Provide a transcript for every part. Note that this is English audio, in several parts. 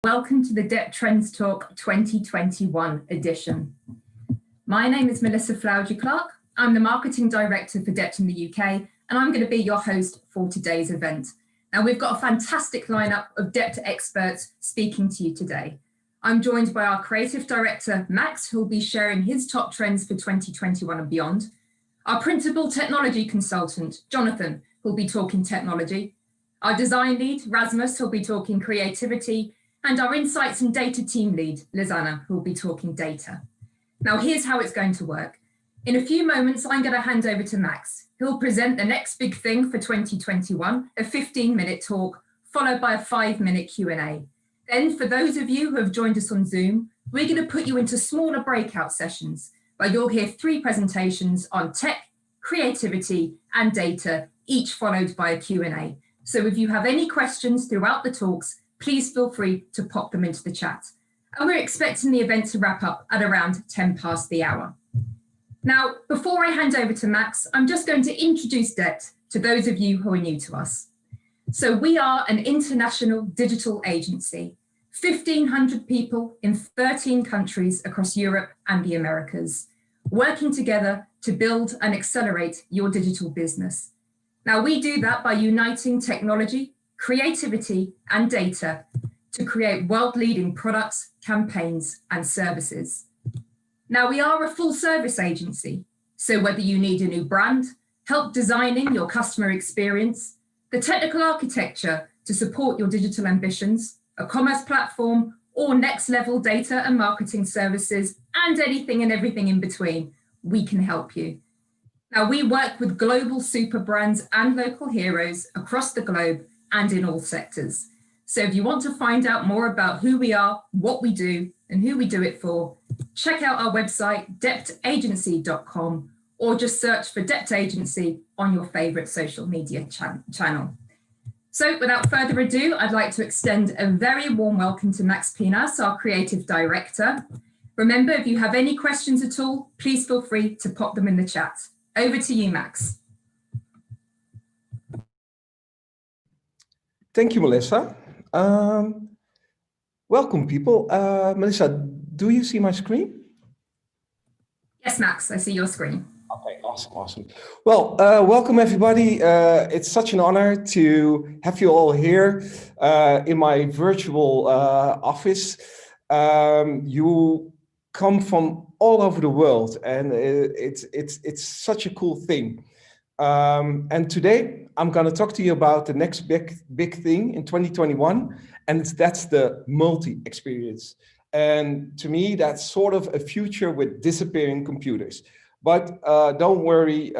Welcome to the Dept Trends Talk 2021 edition. My name is Melissa Flowerdew-Clark. I'm the Marketing Director for Dept in the UK, and I'm going to be your host for today's event. Now, we've got a fantastic lineup of Dept experts speaking to you today. I'm joined by our Creative Director, Max, who will be sharing his top trends for 2021 and beyond. Our Principal Technology Consultant, Jonathan, who will be talking technology. Our Design Lead, Rasmus, who will be talking creativity. And our Insights and Data Team Lead, Lizanna, who will be talking data. Now, here's how it's going to work. In a few moments, I'm going to hand over to Max. He'll present the next big thing for 2021, a 15-minute talk, followed by a 5-minute Q&A. Then, for those of you who have joined us on Zoom, we're going to put you into smaller breakout sessions, where you'll hear 3 presentations on tech, creativity, and data, each followed by a Q&A. So if you have any questions throughout the talks, please feel free to pop them into the chat. And we're expecting the event to wrap up at around 10 past the hour. Now, before I hand over to Max, I'm just going to introduce Dept to those of you who are new to us. So we are an international digital agency, 1,500 people in 13 countries across Europe and the Americas, working together to build and accelerate your digital business. Now, we do that by uniting technology, creativity, and data to create world-leading products, campaigns, and services. Now, we are a full-service agency, so whether you need a new brand, help designing your customer experience, the technical architecture to support your digital ambitions, a commerce platform, or next-level data and marketing services, and anything and everything in between, we can help you. Now, we work with global super brands and local heroes across the globe and in all sectors. So if you want to find out more about who we are, what we do, and who we do it for, check out our website, deptagency.com, or just search for Dept Agency on your favorite social media channel. So without further ado, I'd like to extend a very warm welcome to Max Pinas, our Creative Director. Remember, if you have any questions at all, please feel free to pop them in the chat. Over to you, Max. Thank you, Melissa. Welcome, people. Melissa, do you see my screen? Yes, Max, I see your screen. Okay, awesome. Well, welcome, everybody. It's such an honor to have you all here in my virtual office. You come from all over the world, and it's such a cool thing. And today I'm going to talk to you about the next big thing in 2021, and that's the multi-experience. And to me, that's sort of a future with disappearing computers. But don't worry,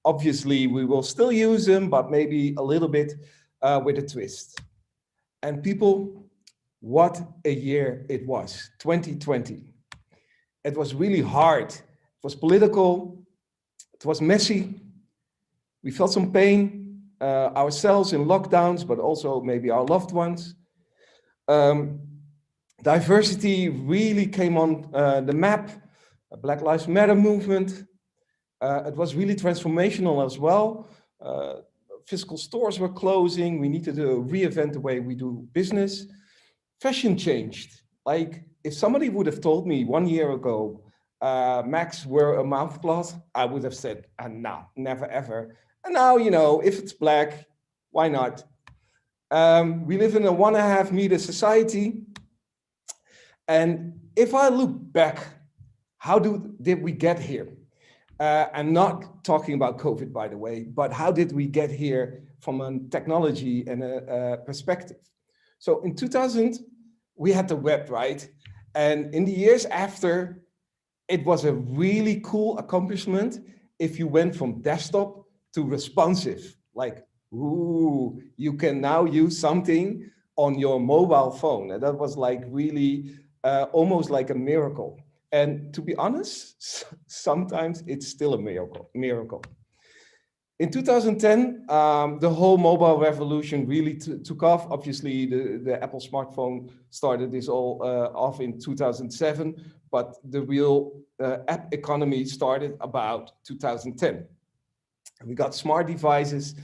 obviously we will still use them, but maybe a little bit with a twist. And people, what a year it was, 2020. It was really hard. It was political. It was messy. We felt some pain ourselves in lockdowns, but also maybe our loved ones. Diversity really came on the map. Black Lives Matter movement. It was really transformational as well. Physical stores were closing. We needed to reinvent the way we do business. Fashion changed. Like if somebody would have told me 1 year ago, Max, wear a mouthcloth, I would have said, no, never ever. And now, you know, if it's black, why not? We live in a 1.5 meter society. And if I look back, how did we get here? I'm not talking about COVID, by the way, but how did we get here from a technology and a perspective? So in 2000, we had the web, right? And in the years after, it was a really cool accomplishment if you went from desktop to responsive. Like, ooh, you can now use something on your mobile phone. And that was like really almost like a miracle. And to be honest, sometimes it's still a miracle. In 2010, the whole mobile revolution really took off. Obviously, the Apple smartphone started this all off in 2007, but the real app economy started about 2010. We got smart devices,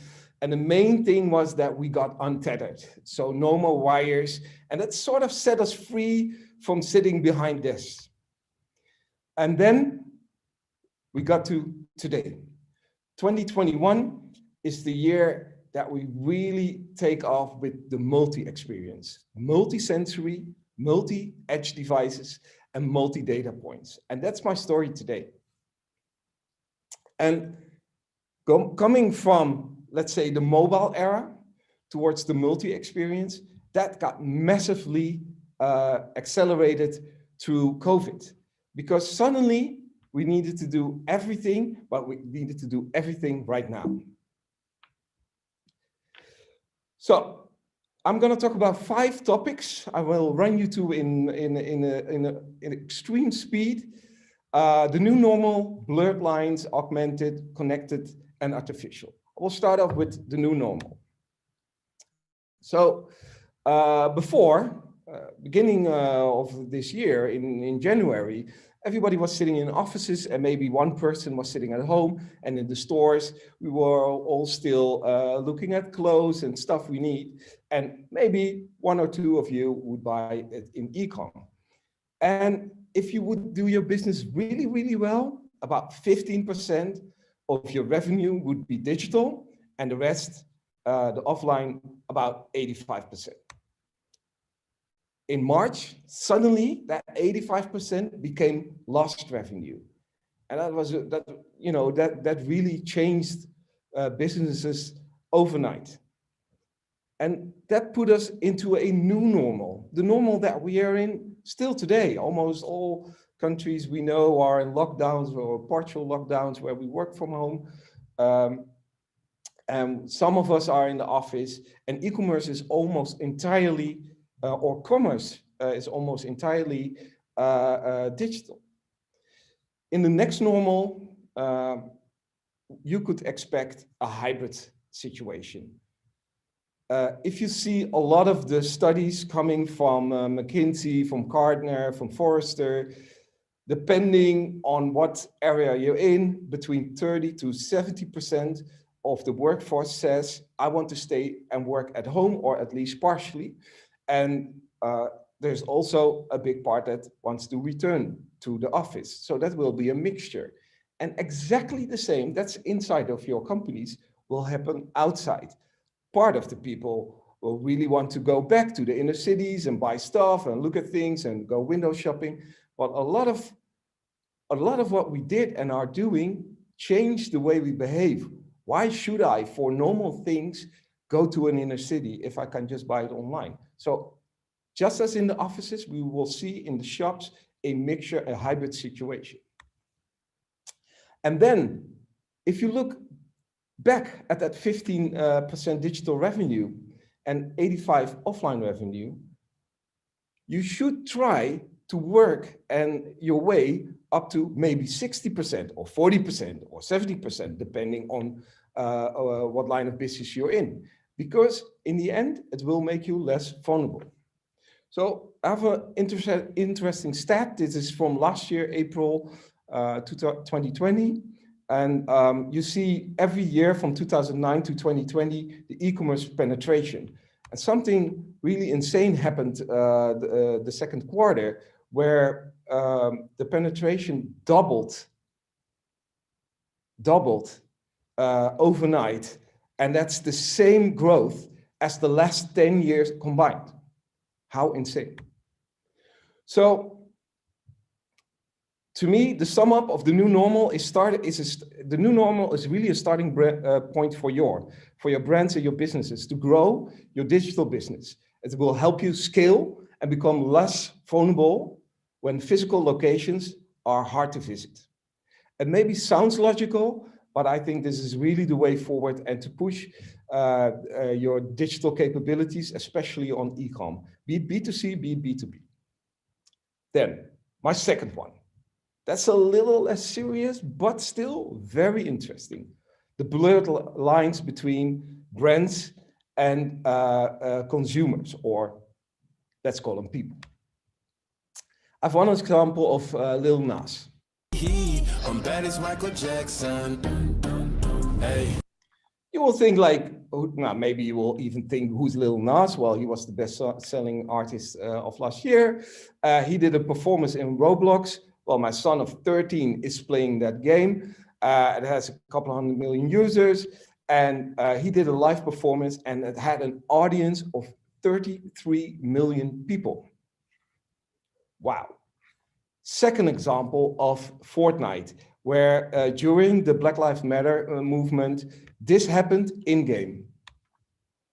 And the main thing was that we got untethered. So no more wires. And that sort of set us free from sitting behind desks. And then we got to today. 2021 is the year that we really take off with the multi-experience, multi-sensory, multi-edge devices, and multi-data points. And that's my story today. And coming from, let's say, the mobile era towards the multi-experience, that got massively accelerated through COVID, because suddenly we needed to do everything, but we needed to do everything right now. So I'm going to talk about 5 topics. I will run you through in extreme speed. The new normal, blurred lines, augmented, connected, and artificial. We'll start off with the new normal. So before, beginning of this year, in January, everybody was sitting in offices and maybe one person was sitting at home, and in the stores, we were all still looking at clothes and stuff we need. And maybe 1 or 2 of you would buy it in e-com. And if you would do your business really, really well, about 15% of your revenue would be digital, and the rest, the offline, about 85%. In March, suddenly that 85% became lost revenue. And that really changed businesses overnight. And that put us into a new normal, the normal that we are in still today. Almost all countries we know are in lockdowns or partial lockdowns where we work from home. And some of us are in the office, and e-commerce is almost entirely, or commerce is almost entirely digital. In the next normal, you could expect a hybrid situation. If you see a lot of the studies coming from McKinsey, from Gardner, from Forrester, depending on what area you're in, between 30 to 70% of the workforce says, I want to stay and work at home, or at least partially. And there's also a big part that wants to return to the office. So that will be a mixture. And exactly the same, that's inside of your companies, will happen outside. Part of the people will really want to go back to the inner cities and buy stuff and look at things and go window shopping. But a lot of what we did and are doing changed the way we behave. Why should I, for normal things, go to an inner city if I can just buy it online? So just as in the offices, we will see in the shops a mixture, a hybrid situation. And then if you look back at that 15% digital revenue and 85% offline revenue, you should try to work and your way up to maybe 60% or 40% or 70%, depending on what line of business you're in. Because in the end, it will make you less vulnerable. So I have an interesting stat. This is from last year, April 2020. And you see every year from 2009 to 2020, the e-commerce penetration. And something really insane happened the second quarter, where the penetration doubled overnight. And that's the same growth as the last 10 years combined. How insane. So to me, the sum up of the new normal the new normal is really a starting point for your brands and your businesses to grow your digital business. It will help you scale and become less vulnerable when physical locations are hard to visit. It maybe sounds logical, but I think this is really the way forward, and to push your digital capabilities, especially on e-com, be it B2C, be it B2B. Then my second one. That's a little less serious, but still very interesting. The blurred lines between brands and consumers, or let's call them people. I have one example of Lil Nas. I'm bad as Michael Jackson. Hey. You will think like, oh, now maybe you will even think, who's Lil Nas? Well, he was the best-selling artist of last year. He did a performance in Roblox. Well, my son of 13 is playing that game. It has a couple 100 million users. And he did a live performance and it had an audience of 33 million people. Wow. Second example of Fortnite, where during the Black Lives Matter movement, this happened in-game.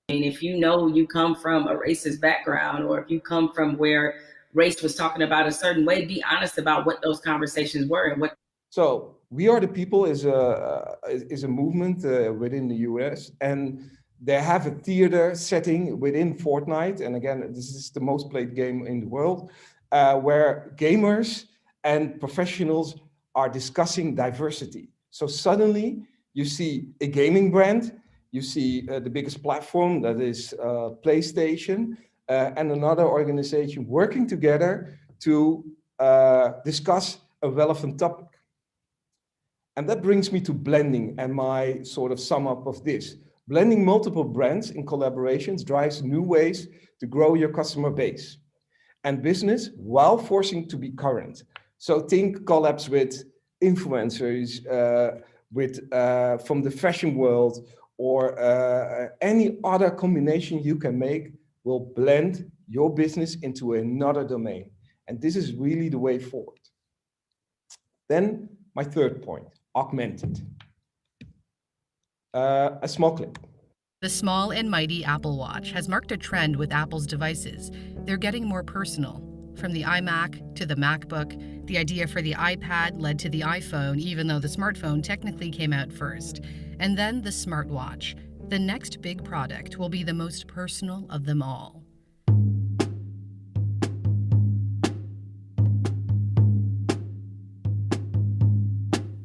And if you know you come from a racist background, or if you come from where race was talking about a certain way, be honest about what those conversations were and what. So We Are the People is a movement within the US, and they have a theater setting within Fortnite. And again, this is the most played game in the world, where gamers and professionals are discussing diversity. So suddenly you see a gaming brand, you see the biggest platform, that is PlayStation, and another organization working together to discuss a relevant topic. And that brings me to blending and my sort of sum up of this. Blending multiple brands in collaborations drives new ways to grow your customer base and business while forcing to be current. So think collabs with influencers, from the fashion world, or any other combination you can make will blend your business into another domain. And this is really the way forward. Then my third point, augmented. A small clip. The small and mighty Apple Watch has marked a trend with Apple's devices. They're getting more personal. From the iMac to the MacBook, the idea for the iPad led to the iPhone, even though the smartphone technically came out first. And then the smartwatch. The next big product will be the most personal of them all.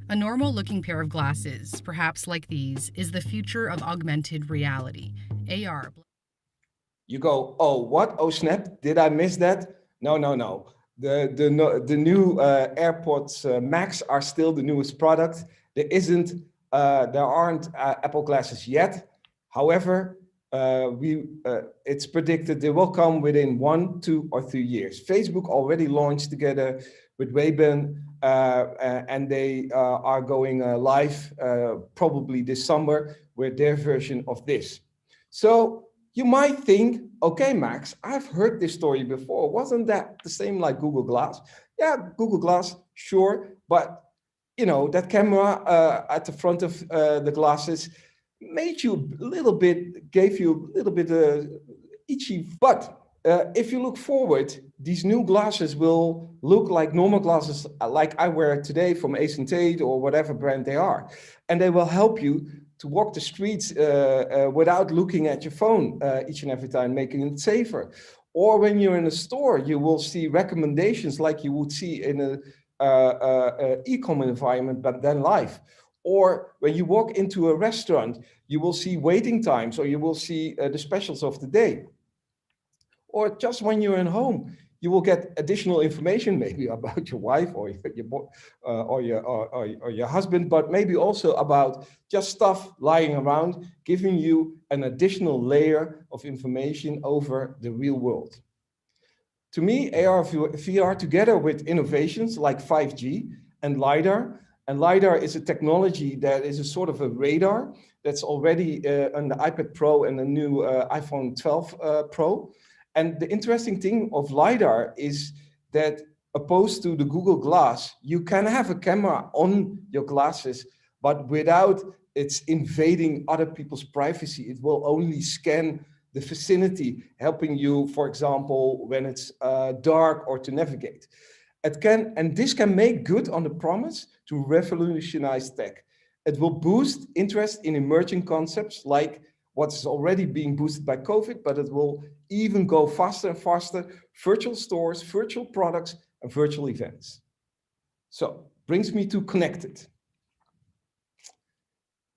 A normal-looking pair of glasses, perhaps like these, is the future of augmented reality, AR. You go, oh, what? Oh, snap, did I miss that? No. The new AirPods Max are still the newest product. There aren't Apple glasses yet. However, it's predicted they will come within 1, 2, or 3 years. Facebook already launched together with Ray-Ban, and they are going live probably this summer with their version of this. So you might think, okay, Max, I've heard this story before. Wasn't that the same like Google Glass? Yeah, Google Glass, sure. But you know, that camera at the front of the glasses made you a little bit, gave you a little bit itchy. But if you look forward, these new glasses will look like normal glasses like I wear today from Ace and Tate or whatever brand they are. And they will help you to walk the streets without looking at your phone each and every time, making it safer. Or when you're in a store, you will see recommendations like you would see in a e-com environment, but then live. Or when you walk into a restaurant, you will see waiting times, or you will see the specials of the day. Or just when you're in home, you will get additional information, maybe about your wife or your husband, but maybe also about just stuff lying around, giving you an additional layer of information over the real world. To me, AR VR together with innovations like 5G and LiDAR, and LiDAR is a technology that is a sort of a radar that's already on the iPad Pro and the new iPhone 12 Pro. And the interesting thing of LiDAR is that opposed to the Google Glass, you can have a camera on your glasses, but without it's invading other people's privacy. It will only scan the vicinity, helping you, for example, when it's dark or to navigate. And this can make good on the promise to revolutionize tech. It will boost interest in emerging concepts like what's already being boosted by COVID, but it will even go faster and faster, virtual stores, virtual products, and virtual events. So, brings me to connected.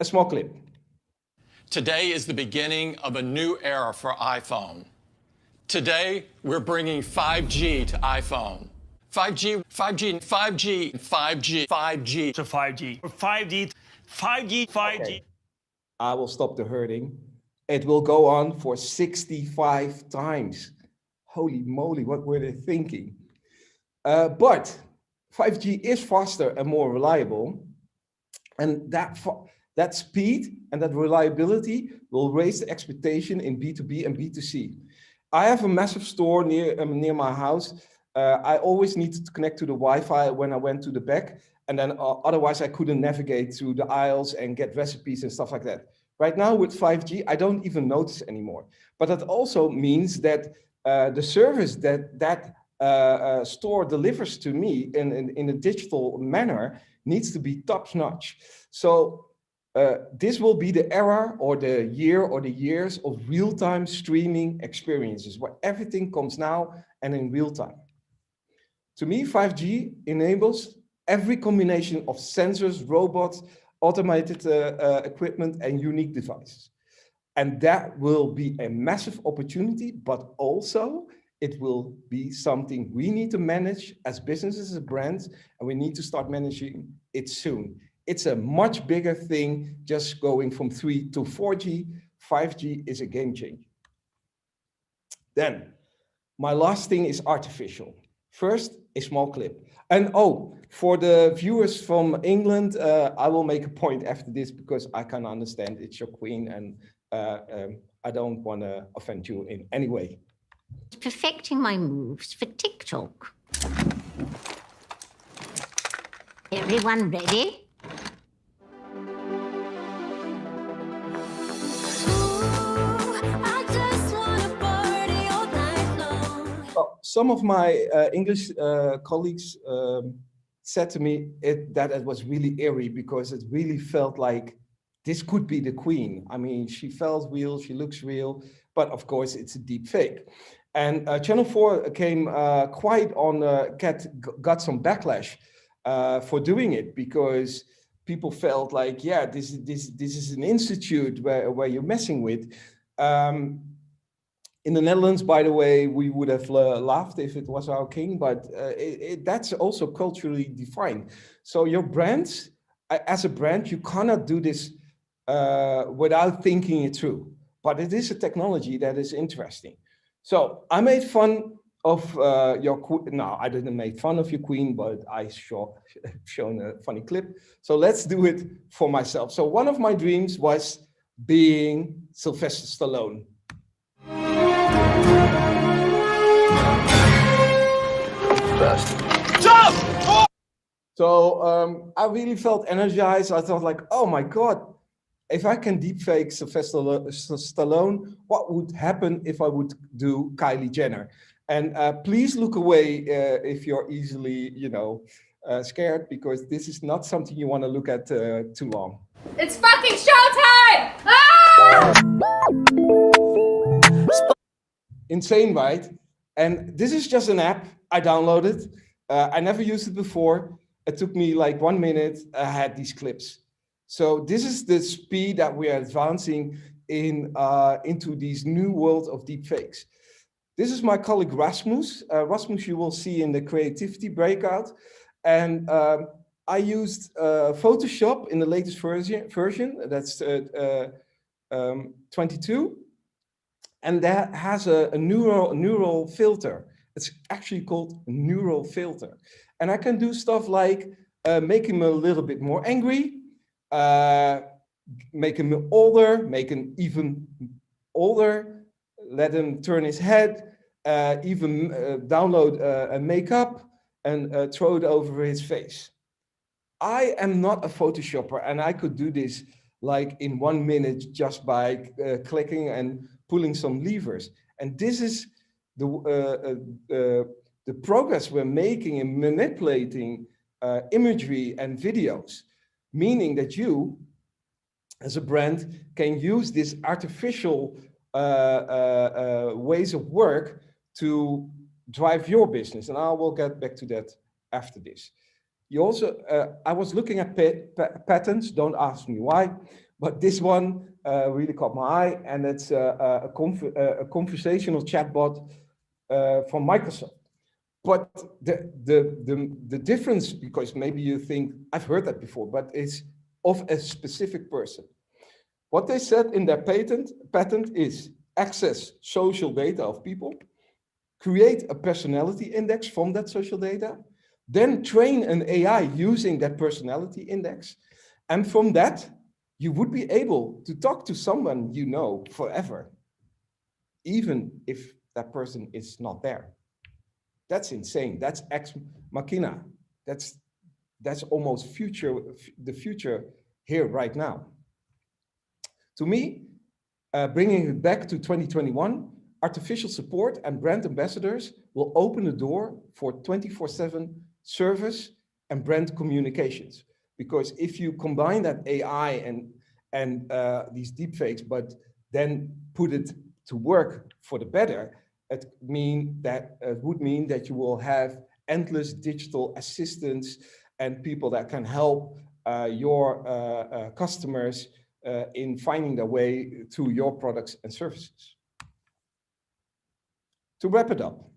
A small clip. Today is the beginning of a new era for iPhone. Today, we're bringing 5G to iPhone. 5G. To 5G. 5G. Okay. I will stop the herding. It will go on for 65 times. Holy moly, what were they thinking? But 5G is faster and more reliable. And that speed and that reliability will raise the expectation in B2B and B2C. I have a massive store near my house. I always needed to connect to the Wi-Fi when I went to the back, and then otherwise I couldn't navigate through the aisles and get recipes and stuff like that. Right now with 5G, I don't even notice anymore. But that also means that the service that store delivers to me in a digital manner needs to be top notch. So this will be the era or the year or the years of real-time streaming experiences where everything comes now and in real time. To me, 5G enables every combination of sensors, robots, automated equipment, and unique devices. And that will be a massive opportunity, but also it will be something we need to manage as businesses, as brands, and we need to start managing it soon. It's a much bigger thing, just going from 3 to 4G. 5G is a game changer. Then, my last thing is artificial. First, a small clip. And oh, for the viewers from England, I will make a point after this because I can understand it's your queen and I don't want to offend you in any way. Perfecting my moves for TikTok. Everyone ready? Some of my English colleagues said to me that it was really eerie because it really felt like this could be the queen. I mean, she felt real, she looks real, but of course it's a deep fake. And Channel 4 came quite on, got some backlash for doing it because people felt like, yeah, this is an institute where you're messing with. In the Netherlands, by the way, we would have laughed if it was our king, but that's also culturally defined. So your brands, as a brand, you cannot do this without thinking it through. But it is a technology that is interesting. So I made fun of your queen. No, I didn't make fun of your queen, but I shown a funny clip. So let's do it for myself. So one of my dreams was being Sylvester Stallone. Jump! So I really felt energized. I thought like, oh my God, if I can deepfake Sylvester Stallone, what would happen if I would do Kylie Jenner? And please look away if you're easily, scared, because this is not something you want to look at too long. It's fucking showtime! Ah! Insane, right? And this is just an app I downloaded. I never used it before. It took me like 1 minute. I had these clips. So this is the speed that we are advancing into these new world of deepfakes. This is my colleague Rasmus. Rasmus you will see in the creativity breakout. And I used Photoshop in the latest version. That's 22. And that has a neural filter. It's actually called neural filter. And I can do stuff like make him a little bit more angry, make him older, make him even older, let him turn his head, even download a makeup and throw it over his face. I am not a Photoshopper, and I could do this like in 1 minute just by clicking and pulling some levers. And this is the progress we're making in manipulating imagery and videos, meaning that you, as a brand, can use this artificial ways of work to drive your business. And I will get back to that after this. You also, I was looking at patents, don't ask me why, but this one really caught my eye, and it's a conversational chatbot from Microsoft. But the difference, because maybe you think, I've heard that before, but it's of a specific person. What they said in their patent is access social data of people, create a personality index from that social data, then train an AI using that personality index. And from that, you would be able to talk to someone you know forever, even if that person is not there. That's insane. That's ex machina. That's almost the future here right now. To me, bringing it back to 2021, artificial support and brand ambassadors will open the door for 24/7 service and brand communications. Because if you combine that AI and these deepfakes, but then put it to work for the better, it would mean that you will have endless digital assistants and people that can help your customers in finding their way to your products and services. To wrap it up,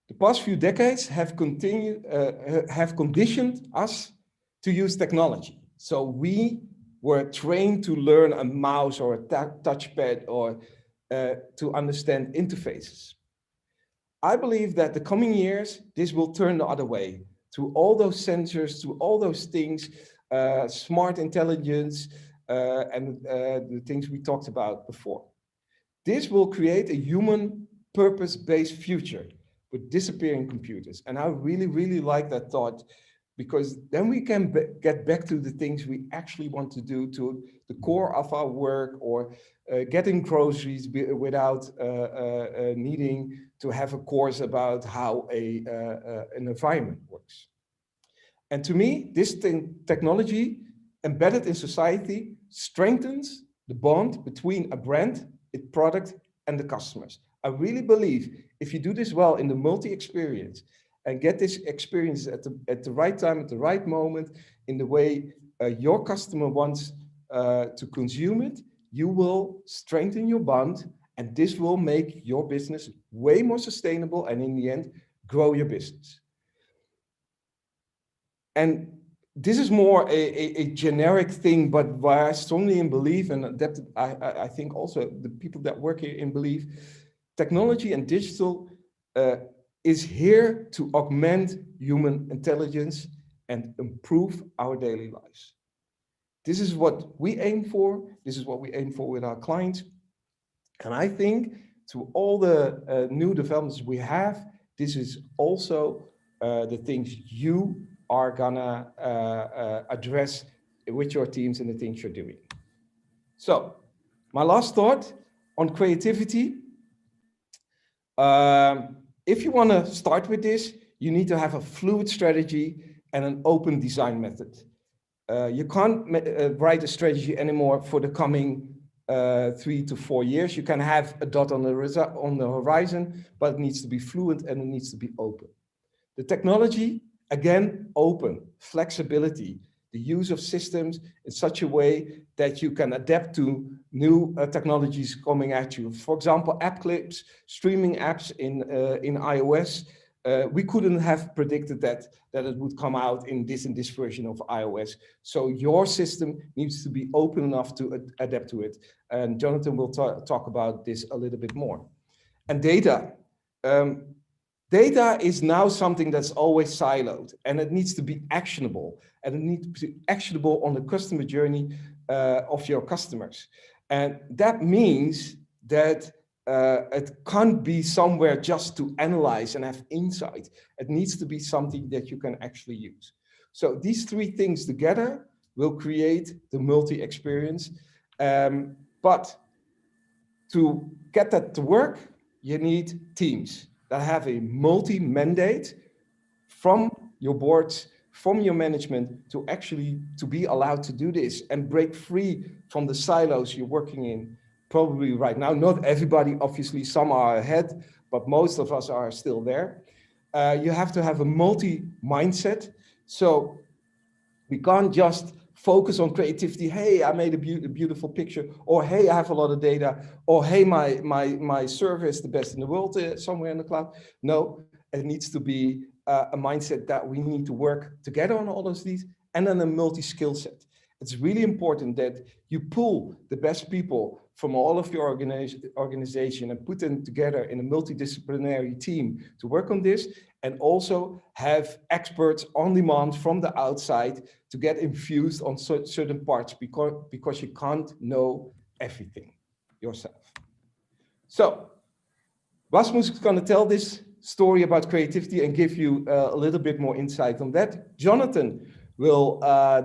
the past few decades have conditioned us to use technology. So we were trained to learn a mouse or a touchpad or to understand interfaces. I believe that the coming years, this will turn the other way, to all those sensors, to all those things, smart intelligence, and the things we talked about before. This will create a human purpose-based future with disappearing computers. And I really, really like that thought, because then we can get back to the things we actually want to do, to the core of our work, or getting groceries without needing to have a course about how an environment works. And to me, this technology embedded in society strengthens the bond between a brand, its product, and the customers. I really believe if you do this well in the multi-experience and get this experience at the right time, at the right moment, in the way your customer wants to consume it, you will strengthen your bond, and this will make your business way more sustainable, and in the end, grow your business. And this is more a generic thing, but where I strongly believe, and that I think also the people that work here in believe, technology and digital is here to augment human intelligence and improve our daily lives. This is what we aim for. This is what we aim for with our clients. And I think to all the new developments we have, this is also the things you are gonna address with your teams and the things you're doing. So my last thought on creativity. If you want to start with this, you need to have a fluid strategy and an open design method. You can't write a strategy anymore for the coming 3 to 4 years. You can have a dot on the horizon, but it needs to be fluid and it needs to be open. The technology, again, open, flexibility, the use of systems in such a way that you can adapt to new technologies coming at you. For example, app clips, streaming apps in iOS. We couldn't have predicted that it would come out in this version of iOS. So your system needs to be open enough to adapt to it. And Jonathan will talk about this a little bit more. And data. Data is now something that's always siloed, and it needs to be actionable, and it needs to be actionable on the customer journey of your customers. And that means that it can't be somewhere just to analyze and have insight. It needs to be something that you can actually use. So these three things together will create the multi-experience. But to get that to work, you need teams that have a multi-mandate from your boards, from your management, to be allowed to do this and break free from the silos you're working in probably right now. Not everybody, obviously, some are ahead, but most of us are still there. You have to have a multi-mindset. So we can't just focus on creativity. Hey, I made a beautiful picture, or hey, I have a lot of data, or hey, my server is the best in the world somewhere in the cloud. No, it needs to be a mindset that we need to work together on all of these, and then a multi-skill set. it's really important that you pull the best people from all of your organization and put them together in a multidisciplinary team to work on this, and also have experts on demand from the outside to get infused on certain parts, because you can't know everything yourself. So Rasmus is going to tell this story about creativity and give you a little bit more insight on that. Jonathan will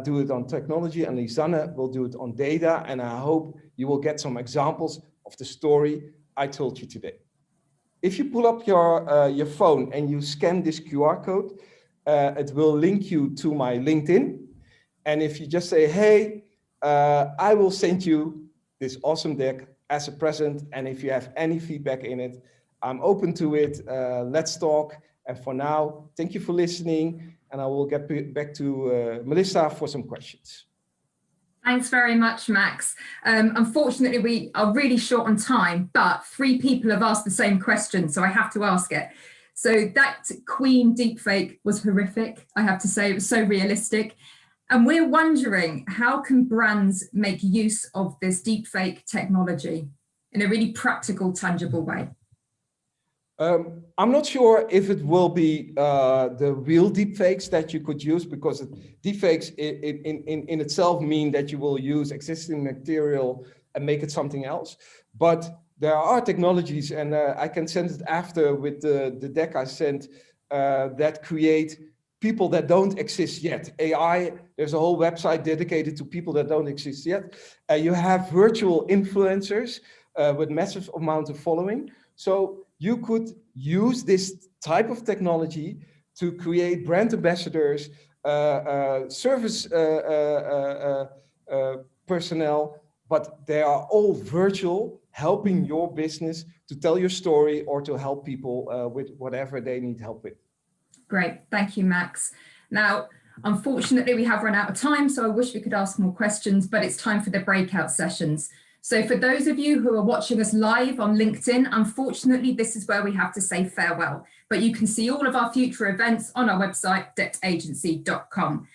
do it on technology, and Lisanne will do it on data. And I hope you will get some examples of the story I told you today. If you pull up your phone and you scan this QR code, it will link you to my LinkedIn. And if you just say, hey, I will send you this awesome deck as a present. And if you have any feedback in it, I'm open to it. Let's talk. And for now, thank you for listening. And I will get back to Melissa for some questions. Thanks very much, Max. Unfortunately, we are really short on time, but 3 people have asked the same question, so I have to ask it. So that Queen deepfake was horrific, I have to say. It was so realistic. And we're wondering, how can brands make use of this deepfake technology in a really practical, tangible way? I'm not sure if it will be the real deepfakes that you could use, because deepfakes in itself mean that you will use existing material and make it something else. But there are technologies, and I can send it after with the deck I sent, that create people that don't exist yet. AI, there's a whole website dedicated to people that don't exist yet. You have virtual influencers with massive amount of following. So you could use this type of technology to create brand ambassadors, service personnel, but they are all virtual, helping your business to tell your story or to help people with whatever they need help with. Great, thank you, Max. Now, unfortunately, we have run out of time, so I wish we could ask more questions, but it's time for the breakout sessions. So for those of you who are watching us live on LinkedIn, unfortunately, this is where we have to say farewell, but you can see all of our future events on our website, deptagency.com.